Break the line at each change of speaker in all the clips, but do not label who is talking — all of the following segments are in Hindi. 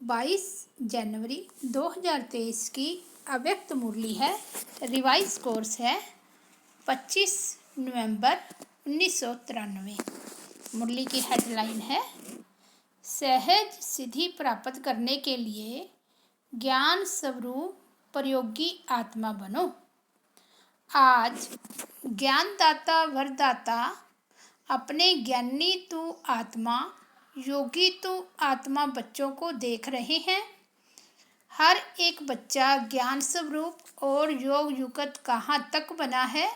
22 जनवरी 2023 की अव्यक्त मुरली है। रिवाइज कोर्स है 25 नवंबर 1993। मुरली की हेडलाइन है सहज सिद्धि प्राप्त करने के लिए ज्ञान स्वरूप प्रयोगी आत्मा बनो। आज ज्ञानदाता वरदाता अपने ज्ञानी तू आत्मा योगी तू आत्मा बच्चों को देख रहे हैं। हर एक बच्चा ज्ञान स्वरूप और योग युक्त कहाँ तक बना है।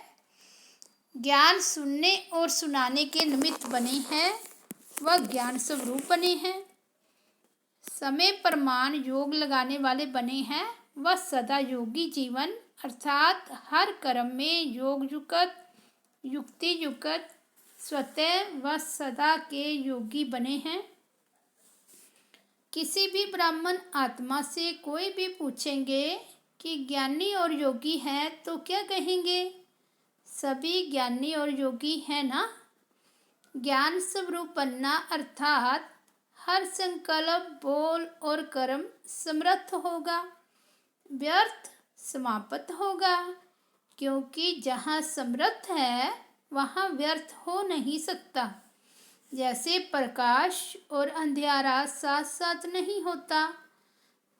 ज्ञान सुनने और सुनाने के निमित्त बने हैं, वह ज्ञान स्वरूप बने हैं। समय प्रमाण योग लगाने वाले बने हैं, वह सदा योगी जीवन अर्थात हर कर्म में योग युक्त युक्ति युक्त स्वतः व सदा के योगी बने हैं। किसी भी ब्राह्मण आत्मा से कोई भी पूछेंगे कि ज्ञानी और योगी हैं तो क्या कहेंगे? सभी ज्ञानी और योगी हैं ना। ज्ञान स्वरूप बनना अर्थात हर संकल्प बोल और कर्म समर्थ होगा, व्यर्थ समाप्त होगा, क्योंकि जहाँ समर्थ है वहाँ व्यर्थ हो नहीं सकता। जैसे प्रकाश और अंधियारा साथ साथ नहीं होता,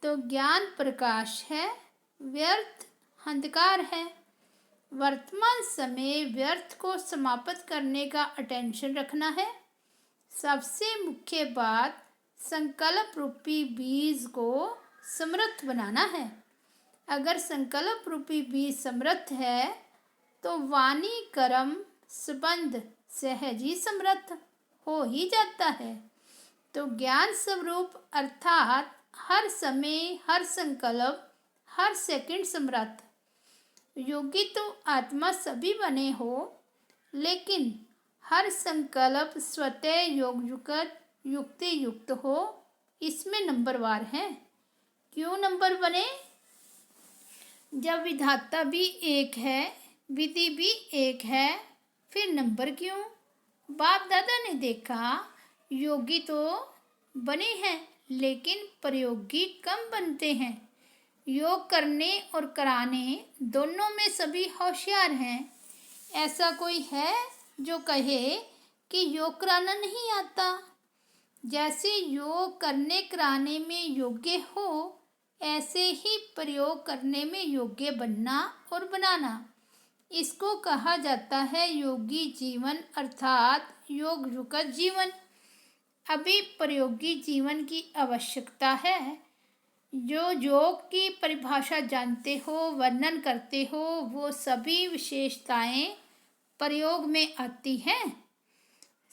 तो ज्ञान प्रकाश है, व्यर्थ अंधकार है। वर्तमान समय व्यर्थ को समाप्त करने का अटेंशन रखना है। सबसे मुख्य बात संकल्प रूपी बीज को समृद्ध बनाना है। अगर संकल्प रूपी बीज समृद्ध है तो वाणी कर्म संबंध सहज ही समृद्ध हो ही जाता है। तो ज्ञान स्वरूप अर्थात हर समय हर संकल्प हर सेकंड समृद्ध। योगी तो आत्मा सभी बने हो, लेकिन हर संकल्प स्वतः योग युक्त युक्ति युक्त हो, इसमें नंबरवार है। क्यों नंबर बने? जब विधाता भी एक है, विधि भी एक है, फिर नंबर क्यों? बाप दादा ने देखा योगी तो बने हैं, लेकिन प्रयोगी कम बनते हैं। योग करने और कराने दोनों में सभी होशियार हैं। ऐसा कोई है जो कहे कि योग कराना नहीं आता? जैसे योग करने कराने में योग्य हो, ऐसे ही प्रयोग करने में योग्य बनना और बनाना, इसको कहा जाता है योगी जीवन अर्थात योग युक्त जीवन। अभी प्रयोगी जीवन की आवश्यकता है। जो योग की परिभाषा जानते हो, वर्णन करते हो, वो सभी विशेषताएं प्रयोग में आती हैं।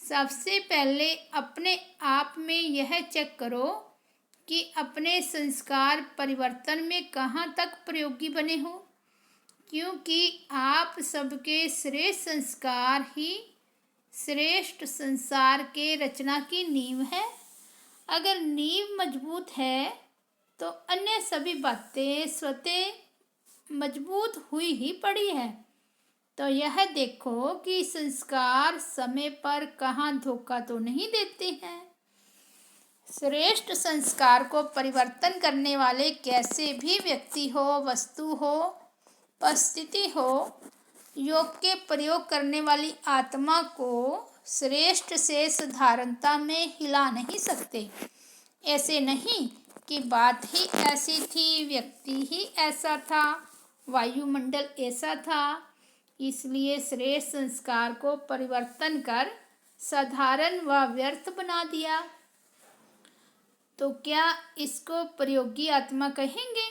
सबसे पहले अपने आप में यह चेक करो कि अपने संस्कार परिवर्तन में कहाँ तक प्रयोगी बने हो, क्योंकि आप सबके श्रेष्ठ संस्कार ही श्रेष्ठ संसार के रचना की नींव है। अगर नींव मजबूत है तो अन्य सभी बातें स्वतः मजबूत हुई ही पड़ी है। तो यह देखो कि संस्कार समय पर कहाँ धोखा तो नहीं देते हैं। श्रेष्ठ संस्कार को परिवर्तन करने वाले कैसे भी व्यक्ति हो, वस्तु हो, परिस्थिति हो, योग के प्रयोग करने वाली आत्मा को श्रेष्ठ से साधारणता में हिला नहीं सकते। ऐसे नहीं कि बात ही ऐसी थी, व्यक्ति ही ऐसा था, वायुमंडल ऐसा था, इसलिए श्रेष्ठ संस्कार को परिवर्तन कर साधारण व व्यर्थ बना दिया। तो क्या इसको प्रयोगी आत्मा कहेंगे?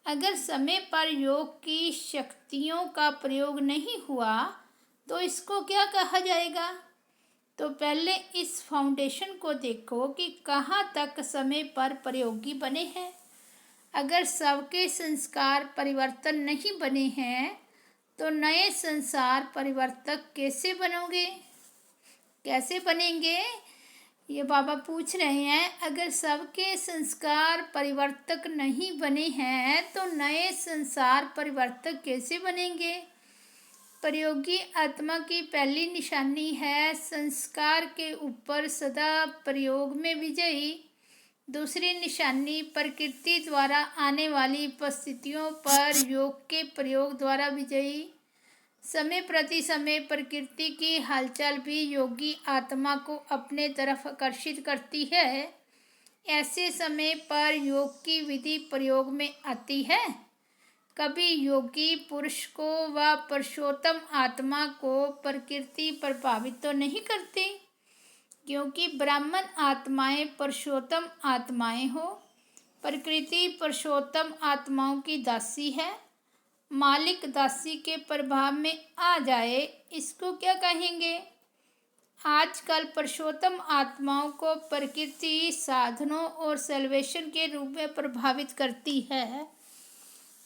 अगर समय पर योग की शक्तियों का प्रयोग नहीं हुआ तो इसको क्या कहा जाएगा? तो पहले इस फाउंडेशन को देखो कि कहाँ तक समय पर प्रयोगी बने हैं। अगर सबके संस्कार परिवर्तन नहीं बने हैं तो नए संसार परिवर्तक कैसे बनोगे? कैसे बनेंगे? ये बाबा पूछ रहे हैं। अगर सबके संस्कार परिवर्तक नहीं बने हैं तो नए संसार परिवर्तक कैसे बनेंगे? प्रयोगी आत्मा की पहली निशानी है संस्कार के ऊपर सदा प्रयोग में विजयी। दूसरी निशानी प्रकृति द्वारा आने वाली परिस्थितियों पर योग के प्रयोग द्वारा विजयी। समय प्रति समय प्रकृति की हलचल भी योगी आत्मा को अपने तरफ आकर्षित करती है। ऐसे समय पर योग की विधि प्रयोग में आती है। कभी योगी पुरुष को व पुरुषोत्तम आत्मा को प्रकृति प्रभावित तो नहीं करती, क्योंकि ब्राह्मण आत्माएं पुरुषोत्तम आत्माएं हो। प्रकृति पुरुषोत्तम आत्माओं की दासी है। मालिक दासी के प्रभाव में आ जाए, इसको क्या कहेंगे? आजकल पुरुषोत्तम आत्माओं को प्रकृति साधनों और सेल्वेशन के रूप में प्रभावित करती है।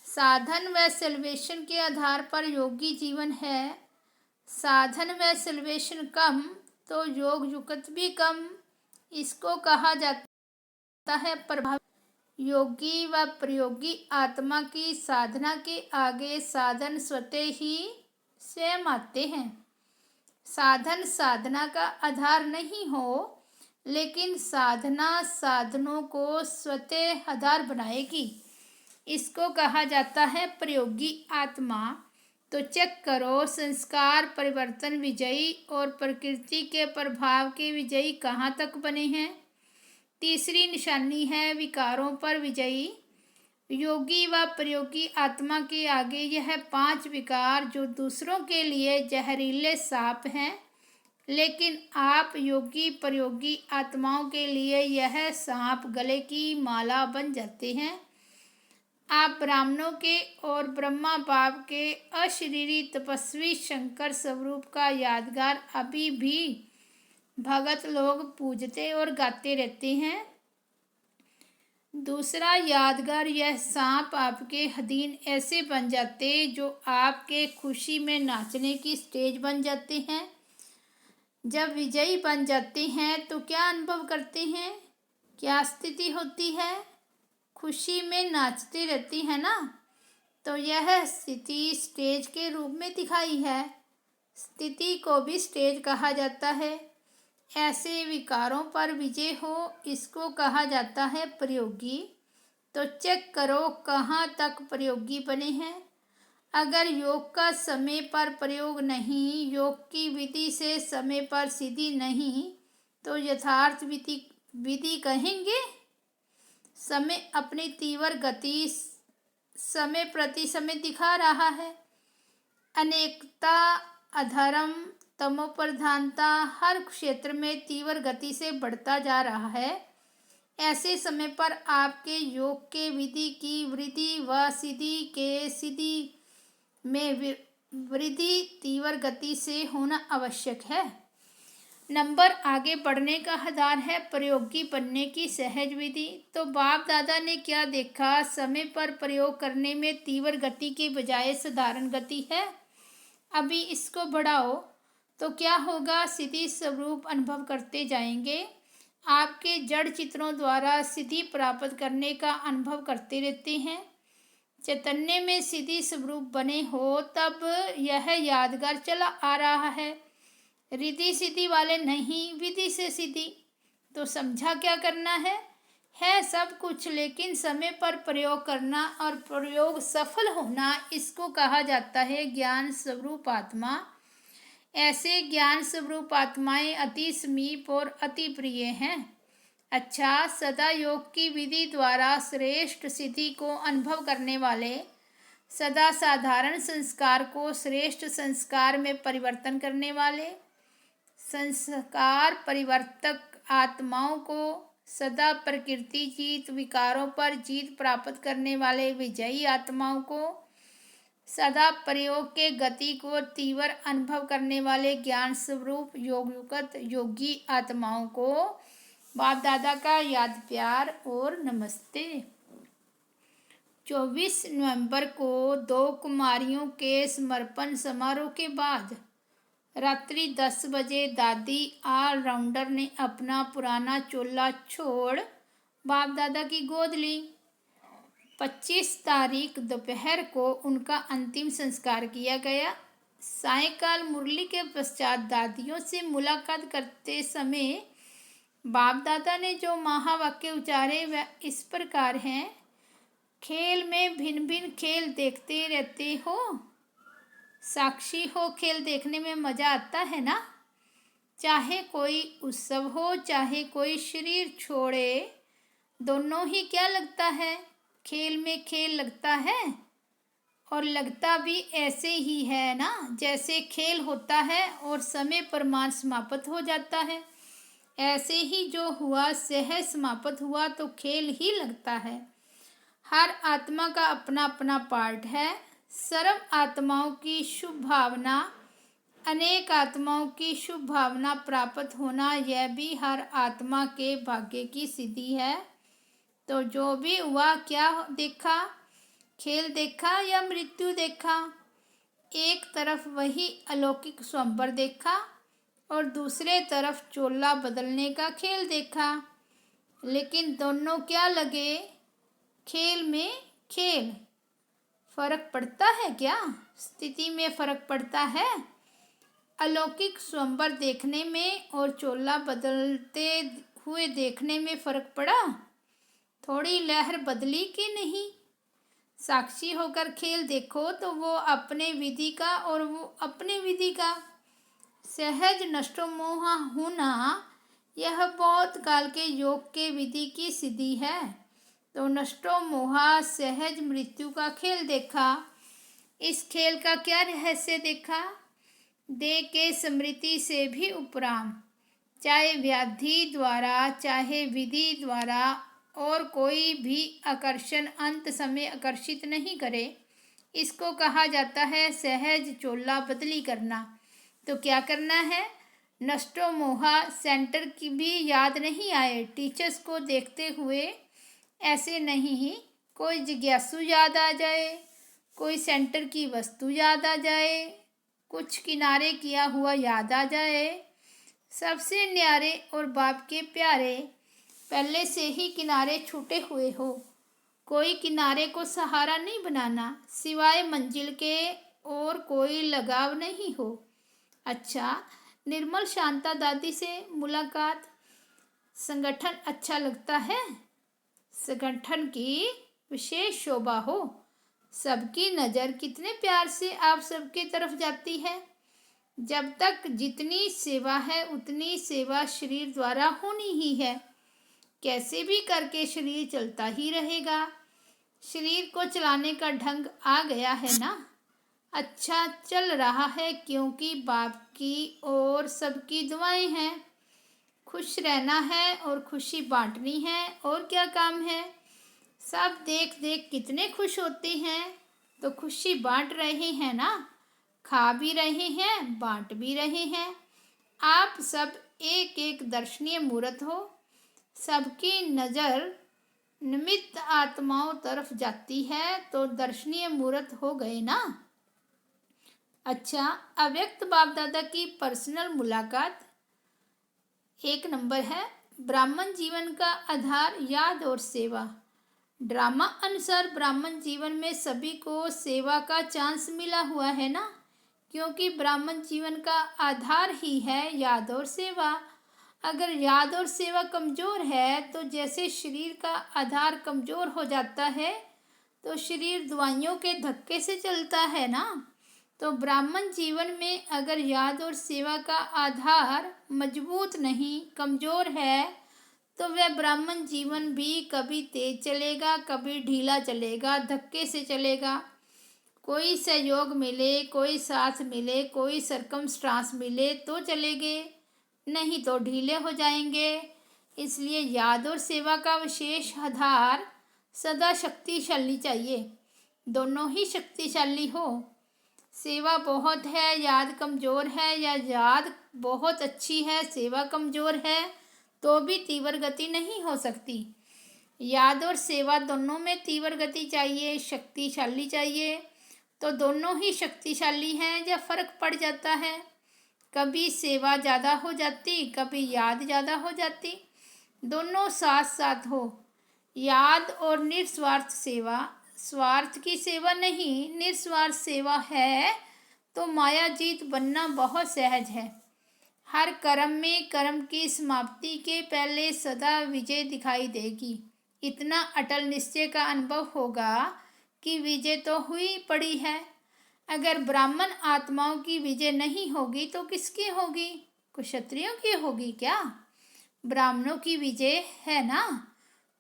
साधन व सेल्वेशन के आधार पर योगी जीवन है। साधन व सेल्वेशन कम तो योग युक्त भी कम। इसको कहा जाता है प्रभाव। योगी व प्रयोगी आत्मा की साधना के आगे साधन स्वतः ही स्वयं आते हैं। साधन साधना का आधार नहीं हो, लेकिन साधना साधनों को स्वतः आधार बनाएगी। इसको कहा जाता है प्रयोगी आत्मा। तो चेक करो, संस्कार परिवर्तन विजयी और प्रकृति के प्रभाव के विजयी कहाँ तक बने हैं। तीसरी निशानी है विकारों पर विजयी। योगी व प्रयोगी आत्मा के आगे यह 5 विकार जो दूसरों के लिए जहरीले सांप हैं, लेकिन आप योगी प्रयोगी आत्माओं के लिए यह सांप गले की माला बन जाते हैं। आप ब्राह्मणों के और ब्रह्मा बाप के अशरीरी तपस्वी शंकर स्वरूप का यादगार अभी भी भगत लोग पूजते और गाते रहते हैं। दूसरा यादगार, यह सांप आपके अधीन ऐसे बन जाते जो आपके खुशी में नाचने की स्टेज बन जाते हैं। जब विजयी बन जाते हैं तो क्या अनुभव करते हैं, क्या स्थिति होती है? खुशी में नाचते रहती है ना। तो यह स्थिति स्टेज के रूप में दिखाई है। स्थिति को भी स्टेज कहा जाता है। ऐसे विकारों पर विजय हो, इसको कहा जाता है प्रयोगी। तो चेक करो कहाँ तक प्रयोगी बने हैं। अगर योग का समय पर प्रयोग नहीं, योग की विधि से समय पर सिद्धि नहीं, तो यथार्थ विधि कहेंगे। समय अपनी तीव्र गति समय प्रति समय दिखा रहा है। अनेकता, अधर्म, तमोप्रधानता हर क्षेत्र में तीव्र गति से बढ़ता जा रहा है। ऐसे समय पर आपके योग के विधि की वृद्धि व सिद्धि में वृद्धि तीव्र गति से होना आवश्यक है। नंबर आगे बढ़ने का आधार है प्रयोगी बनने की सहज विधि। तो बाप दादा ने क्या देखा, समय पर प्रयोग करने में तीव्र गति के बजाय साधारण गति है। अभी इसको बढ़ाओ तो क्या होगा, सिद्धि स्वरूप अनुभव करते जाएंगे। आपके जड़ चित्रों द्वारा सिद्धि प्राप्त करने का अनुभव करते रहते हैं। चैतन्य में सिद्धि स्वरूप बने हो तब यह यादगार चला आ रहा है। रिद्धि सिद्धि वाले नहीं, विधि से सिद्धि। तो समझा क्या करना है सब कुछ, लेकिन समय पर प्रयोग करना और प्रयोग सफल होना, इसको कहा जाता है ज्ञान स्वरूप आत्मा। ऐसे ज्ञान स्वरूप आत्माएं अति समीप और अति प्रिय हैं। अच्छा, सदा योग की विधि द्वारा श्रेष्ठ सिद्धि को अनुभव करने वाले, सदा साधारण संस्कार को श्रेष्ठ संस्कार में परिवर्तन करने वाले, संस्कार परिवर्तक आत्माओं को सदा प्रकृति जीत विकारों पर जीत प्राप्त करने वाले विजयी आत्माओं को, सदा प्रयोग के गति को तीव्र अनुभव करने वाले ज्ञान स्वरूप योगयुक्त योगी आत्माओं को बाप दादा का याद प्यार और नमस्ते। 24 नवंबर को 2 कुमारियों के समर्पण समारोह के बाद रात्रि 10 बजे दादी ऑलराउंडर ने अपना पुराना चोला छोड़ बाप दादा की गोद ली। 25 तारीख दोपहर को उनका अंतिम संस्कार किया गया। सायंकाल मुरली के पश्चात दादियों से मुलाकात करते समय बाप दादा ने जो महावाक्य उचारे वह इस प्रकार हैं। खेल में भिन्न भिन्न खेल देखते रहते हो, साक्षी हो, खेल देखने में मज़ा आता है ना। चाहे कोई उत्सव हो, चाहे कोई शरीर छोड़े, दोनों ही क्या लगता है, खेल में खेल लगता है। और लगता भी ऐसे ही है ना, जैसे खेल होता है और समय प्रमाण समाप्त हो जाता है, ऐसे ही जो हुआ सहज समाप्त हुआ तो खेल ही लगता है। हर आत्मा का अपना अपना पार्ट है। सर्व आत्माओं की शुभ भावना, अनेक आत्माओं की शुभ भावना प्राप्त होना, यह भी हर आत्मा के भाग्य की सिद्धि है। तो जो भी हुआ, क्या देखा, खेल देखा या मृत्यु देखा। एक तरफ वही अलौकिक स्वयंवर देखा और दूसरे तरफ चोला बदलने का खेल देखा। लेकिन दोनों क्या लगे, खेल में खेल। फर्क पड़ता है क्या, स्थिति में फर्क पड़ता है। अलौकिक स्वयंवर देखने में और चोला बदलते हुए देखने में फर्क पड़ा। थोड़ी लहर बदली कि नहीं। साक्षी होकर खेल देखो तो वो अपने विधि का और वो अपने विधि का। सहज नष्टो मोह होना, यह बहुत काल के योग के विधि की सिद्धि है। तो नष्टो मोहा सहज मृत्यु का खेल देखा। इस खेल का क्या रहस्य देखा। देह के स्मृति से भी उपराम, चाहे व्याधि द्वारा चाहे विधि द्वारा, और कोई भी आकर्षण अंत समय आकर्षित नहीं करे। इसको कहा जाता है सहज चोला बदली करना। तो क्या करना है, नष्टो मोहा सेंटर की भी याद नहीं आए। टीचर्स को देखते हुए ऐसे नहीं, कोई जिज्ञासु याद आ जाए, कोई सेंटर की वस्तु याद आ जाए, कुछ किनारे किया हुआ याद आ जाए। सबसे न्यारे और बाप के प्यारे, पहले से ही किनारे छूटे हुए हो। कोई किनारे को सहारा नहीं बनाना, सिवाय मंजिल के और कोई लगाव नहीं हो। अच्छा, निर्मल शांता दादी से मुलाकात। संगठन अच्छा लगता है, संगठन की विशेष शोभा हो। सबकी नज़र कितने प्यार से आप सबके तरफ जाती है। जब तक जितनी सेवा है उतनी सेवा शरीर द्वारा होनी ही है। कैसे भी करके शरीर चलता ही रहेगा। शरीर को चलाने का ढंग आ गया है ना। अच्छा चल रहा है, क्योंकि बाप की और सबकी दुआएं हैं। खुश रहना है और खुशी बांटनी है, और क्या काम है। सब देख देख कितने खुश होते हैं, तो खुशी बांट रहे हैं ना। खा भी रहे हैं, बांट भी रहे हैं। आप सब एक एक दर्शनीय मूर्त हो। सबकी नज़र निमित्त आत्माओं तरफ जाती है, तो दर्शनीय मूर्त हो गए ना। अच्छा, अव्यक्त बाप दादा की पर्सनल मुलाकात। 1 नंबर है, ब्राह्मण जीवन का आधार याद और सेवा। ड्रामा अनुसार ब्राह्मण जीवन में सभी को सेवा का चांस मिला हुआ है ना, क्योंकि ब्राह्मण जीवन का आधार ही है याद और सेवा। अगर याद और सेवा कमज़ोर है तो जैसे शरीर का आधार कमज़ोर हो जाता है, तो शरीर दवाइयों के धक्के से चलता है ना। तो ब्राह्मण जीवन में अगर याद और सेवा का आधार मजबूत नहीं, कमज़ोर है, तो वह ब्राह्मण जीवन भी कभी तेज चलेगा, कभी ढीला चलेगा, धक्के से चलेगा। कोई सहयोग मिले, कोई साथ मिले, कोई सरकमस्टांस मिले तो चलेंगे, नहीं तो ढीले हो जाएंगे। इसलिए याद और सेवा का विशेष आधार सदा शक्तिशाली चाहिए। दोनों ही शक्तिशाली हो। सेवा बहुत है, याद कमज़ोर है, या याद बहुत अच्छी है, सेवा कमज़ोर है, तो भी तीव्र गति नहीं हो सकती। याद और सेवा दोनों में तीव्र गति चाहिए, शक्तिशाली चाहिए। तो दोनों ही शक्तिशाली हैं या फर्क पड़ जाता है। कभी सेवा ज़्यादा हो जाती, कभी याद ज़्यादा हो जाती। दोनों साथ साथ हो। याद और निस्वार्थ सेवा, स्वार्थ की सेवा नहीं, निस्वार्थ सेवा है तो मायाजीत बनना बहुत सहज है। हर कर्म में कर्म की समाप्ति के पहले सदा विजय दिखाई देगी। इतना अटल निश्चय का अनुभव होगा कि विजय तो हुई पड़ी है। अगर ब्राह्मण आत्माओं की विजय नहीं होगी तो किसकी होगी? क्षत्रियों की होगी क्या? ब्राह्मणों की विजय है ना,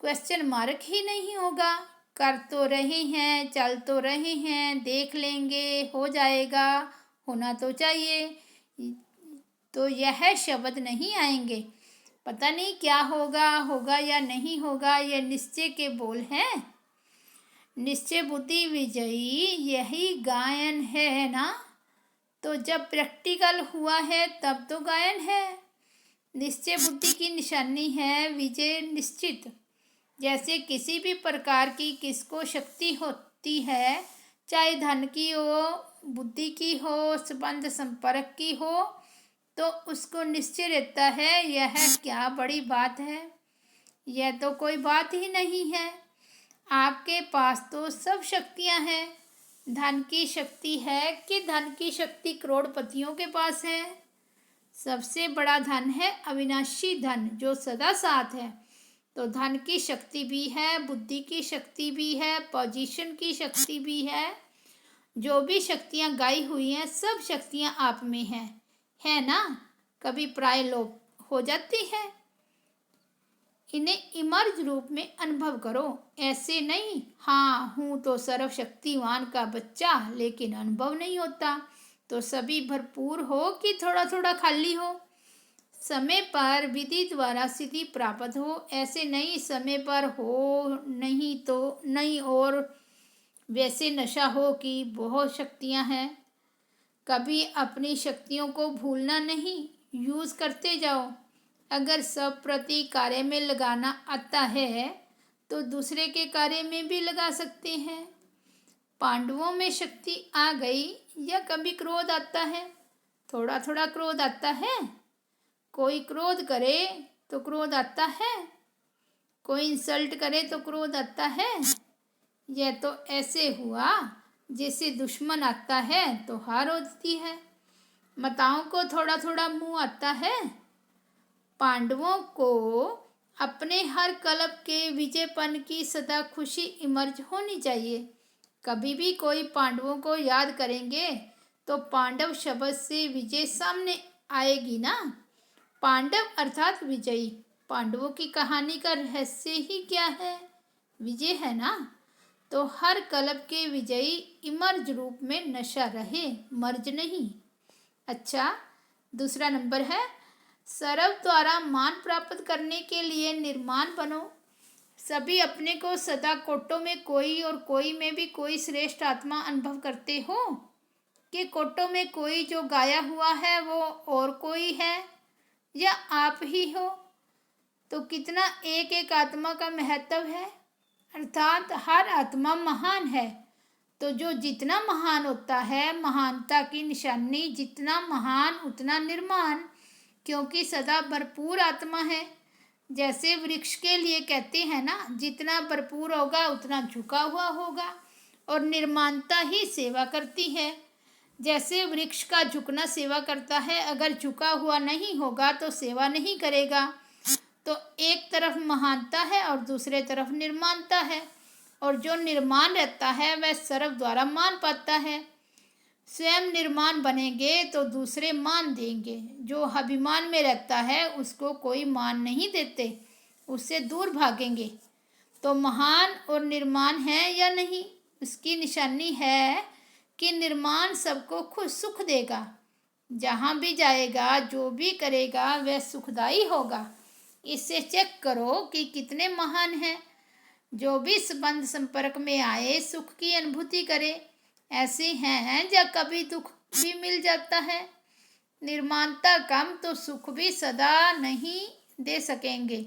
क्वेश्चन मार्क ही नहीं होगा। कर तो रहे हैं, चल तो रहे हैं, देख लेंगे, हो जाएगा, होना तो चाहिए, तो यह शब्द नहीं आएंगे। पता नहीं क्या होगा, होगा या नहीं होगा, यह निश्चय के बोल हैं। निश्चय बुद्धि विजयी यही गायन है ना। तो जब प्रैक्टिकल हुआ है तब तो गायन है। निश्चय बुद्धि की निशानी है विजय निश्चित। जैसे किसी भी प्रकार की किसको शक्ति होती है, चाहे धन की हो, बुद्धि की हो, संबंध संपर्क की हो, तो उसको निश्चय रहता है यह क्या बड़ी बात है, यह तो कोई बात ही नहीं है। आपके पास तो सब शक्तियां हैं। धन की शक्ति है कि धन की शक्ति करोड़पतियों के पास है। सबसे बड़ा धन है अविनाशी धन जो सदा साथ है। तो धन की शक्ति भी है, बुद्धि की शक्ति भी है, पोजीशन की शक्ति भी है। जो भी शक्तियां गाई हुई हैं सब शक्तियां आप में हैं, है ना। कभी प्राय लोप हो जाती है। इन्हें इमर्ज रूप में अनुभव करो। ऐसे नहीं हाँ हूँ तो सर्वशक्तिवान का बच्चा, लेकिन अनुभव नहीं होता। तो सभी भरपूर हो कि थोड़ा थोड़ा खाली हो। समय पर विधि द्वारा सिद्धि प्राप्त हो, ऐसे नहीं समय पर हो नहीं तो नहीं, और वैसे नशा हो कि बहुत शक्तियां हैं। कभी अपनी शक्तियों को भूलना नहीं, यूज करते जाओ। अगर सब प्रति कार्य में लगाना आता है तो दूसरे के कार्य में भी लगा सकते हैं। पांडवों में शक्ति आ गई या कभी क्रोध आता है? थोड़ा थोड़ा क्रोध आता है। कोई क्रोध करे तो क्रोध आता है, कोई इंसल्ट करे तो क्रोध आता है। यह तो ऐसे हुआ जैसे दुश्मन आता है तो हार होती है। माताओं को थोड़ा थोड़ा मुंह आता है। पांडवों को अपने हर कलप के विजयपन की सदा खुशी इमर्ज होनी चाहिए। कभी भी कोई पांडवों को याद करेंगे तो पांडव शब्द से विजय सामने आएगी ना। पांडव अर्थात विजयी। पांडवों की कहानी का रहस्य ही क्या है? विजय है ना। तो हर कलप के विजयी इमर्ज रूप में नशा रहे, मर्ज नहीं। अच्छा, दूसरा नंबर है सर्व द्वारा मान प्राप्त करने के लिए निर्माण बनो। सभी अपने को सदा कोटों में कोई और कोई में भी कोई श्रेष्ठ आत्मा अनुभव करते हो कि कोटों में कोई जो गाया हुआ है वो और कोई है या आप ही हो। तो कितना एक एक आत्मा का महत्व है, अर्थात हर आत्मा महान है। तो जो जितना महान होता है, महानता की निशानी जितना महान उतना निर्माण, क्योंकि सदा भरपूर आत्मा है। जैसे वृक्ष के लिए कहते हैं ना, जितना भरपूर होगा उतना झुका हुआ होगा, और निर्माणता ही सेवा करती है। जैसे वृक्ष का झुकना सेवा करता है, अगर झुका हुआ नहीं होगा तो सेवा नहीं करेगा। तो एक तरफ महानता है और दूसरे तरफ निर्माणता है, और जो निर्माण रहता है वह सर्व द्वारा मान पाता है। स्वयं निर्माण बनेंगे तो दूसरे मान देंगे। जो अभिमान में रहता है उसको कोई मान नहीं देते, उससे दूर भागेंगे। तो महान और निर्माण है या नहीं, उसकी निशानी है कि निर्माण सबको खुद सुख देगा। जहाँ भी जाएगा जो भी करेगा वह सुखदायी होगा। इससे चेक करो कि कितने महान हैं। जो भी संबंध संपर्क में आए सुख की अनुभूति करे। ऐसे हैं जब कभी दुख भी मिल जाता है। निर्माणता कम तो सुख भी सदा नहीं दे सकेंगे।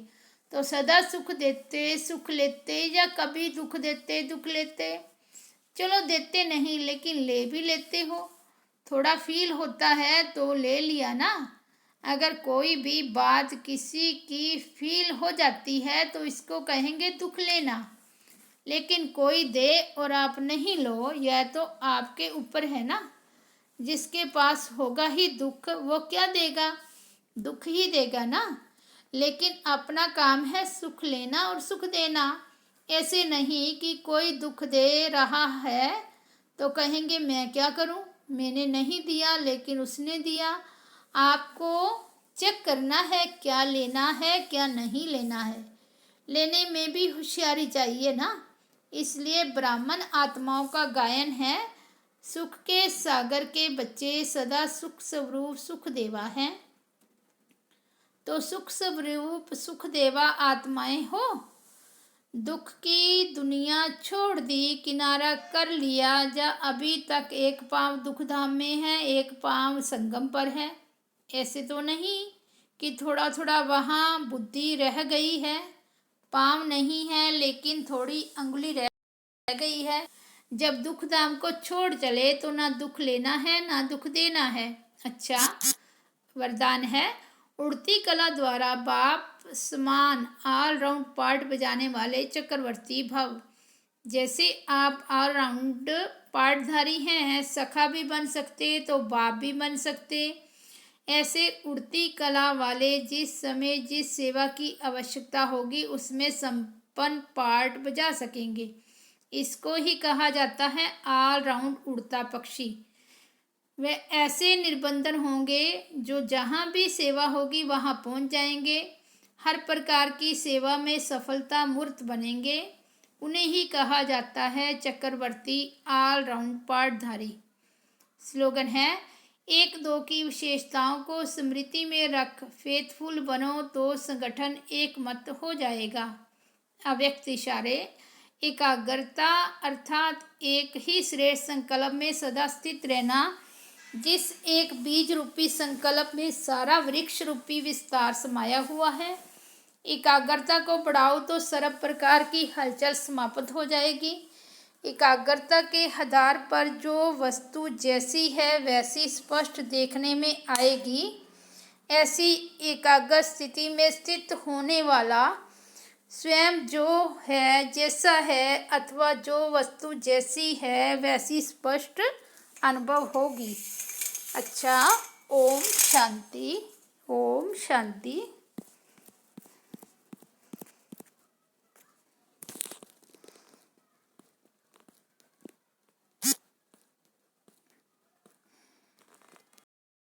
तो सदा सुख देते सुख लेते, या कभी दुख देते दुख लेते। चलो देते नहीं लेकिन ले भी लेते हो। थोड़ा फील होता है तो ले लिया ना। अगर कोई भी बात किसी की फील हो जाती है तो इसको कहेंगे दुख लेना। लेकिन कोई दे और आप नहीं लो, यह तो आपके ऊपर है ना। जिसके पास होगा ही दुख वो क्या देगा। दुख ही देगा ना। लेकिन अपना काम है सुख लेना और सुख देना। ऐसे नहीं कि कोई दुख दे रहा है तो कहेंगे मैं क्या करूं, मैंने नहीं दिया लेकिन उसने दिया। आपको चेक करना है क्या लेना है क्या नहीं लेना है। लेने में भी होशियारी चाहिए ना। इसलिए ब्राह्मण आत्माओं का गायन है, सुख के सागर के बच्चे सदा सुख स्वरूप सुख देवा हैं। तो सुख स्वरूप सुख देवा आत्माएं हो, दुख की दुनिया छोड़ दी, किनारा कर लिया। जा अभी तक एक पांव दुख धाम में है, एक पांव संगम पर है। ऐसे तो नहीं कि थोड़ा थोड़ा वहाँ बुद्धि रह गई है, पांव नहीं है लेकिन थोड़ी अंगुली रह गई है। जब दुख धाम को छोड़ चले तो ना दुख लेना है ना दुख देना है। अच्छा वरदान है, उड़ती कला द्वारा बाप समान ऑलराउंड पार्ट बजाने वाले चक्रवर्ती भव। जैसे आप ऑलराउंड पार्टधारी हैं, सखा भी बन सकते तो बाप भी बन सकते। ऐसे उड़ती कला वाले जिस समय जिस सेवा की आवश्यकता होगी उसमें संपन्न पार्ट बजा सकेंगे। इसको ही कहा जाता है ऑलराउंड उड़ता पक्षी। वे ऐसे निर्बंधन होंगे जो जहाँ भी सेवा होगी वहाँ पहुँच जाएंगे, हर प्रकार की सेवा में सफलता मूर्त बनेंगे। उन्हें ही कहा जाता है चक्रवर्ती ऑलराउंड पार्टधारी। स्लोगन है, एक दो की विशेषताओं को स्मृति में रख फेथफुल बनो तो संगठन एक मत हो जाएगा। अव्यक्त इशारे, एकाग्रता अर्थात एक ही श्रेष्ठ संकल्प में सदा स्थित रहना। जिस एक बीज रूपी संकल्प में सारा वृक्ष रूपी विस्तार समाया हुआ है। एकाग्रता को बढ़ाओ तो सर्व प्रकार की हलचल समाप्त हो जाएगी। एकाग्रता के आधार पर जो वस्तु जैसी है वैसी स्पष्ट देखने में आएगी। ऐसी एकाग्र स्थिति में स्थित होने वाला स्वयं जो है जैसा है अथवा जो वस्तु जैसी है वैसी स्पष्ट अनुभव होगी। अच्छा, ओम शांति, ओम शांति।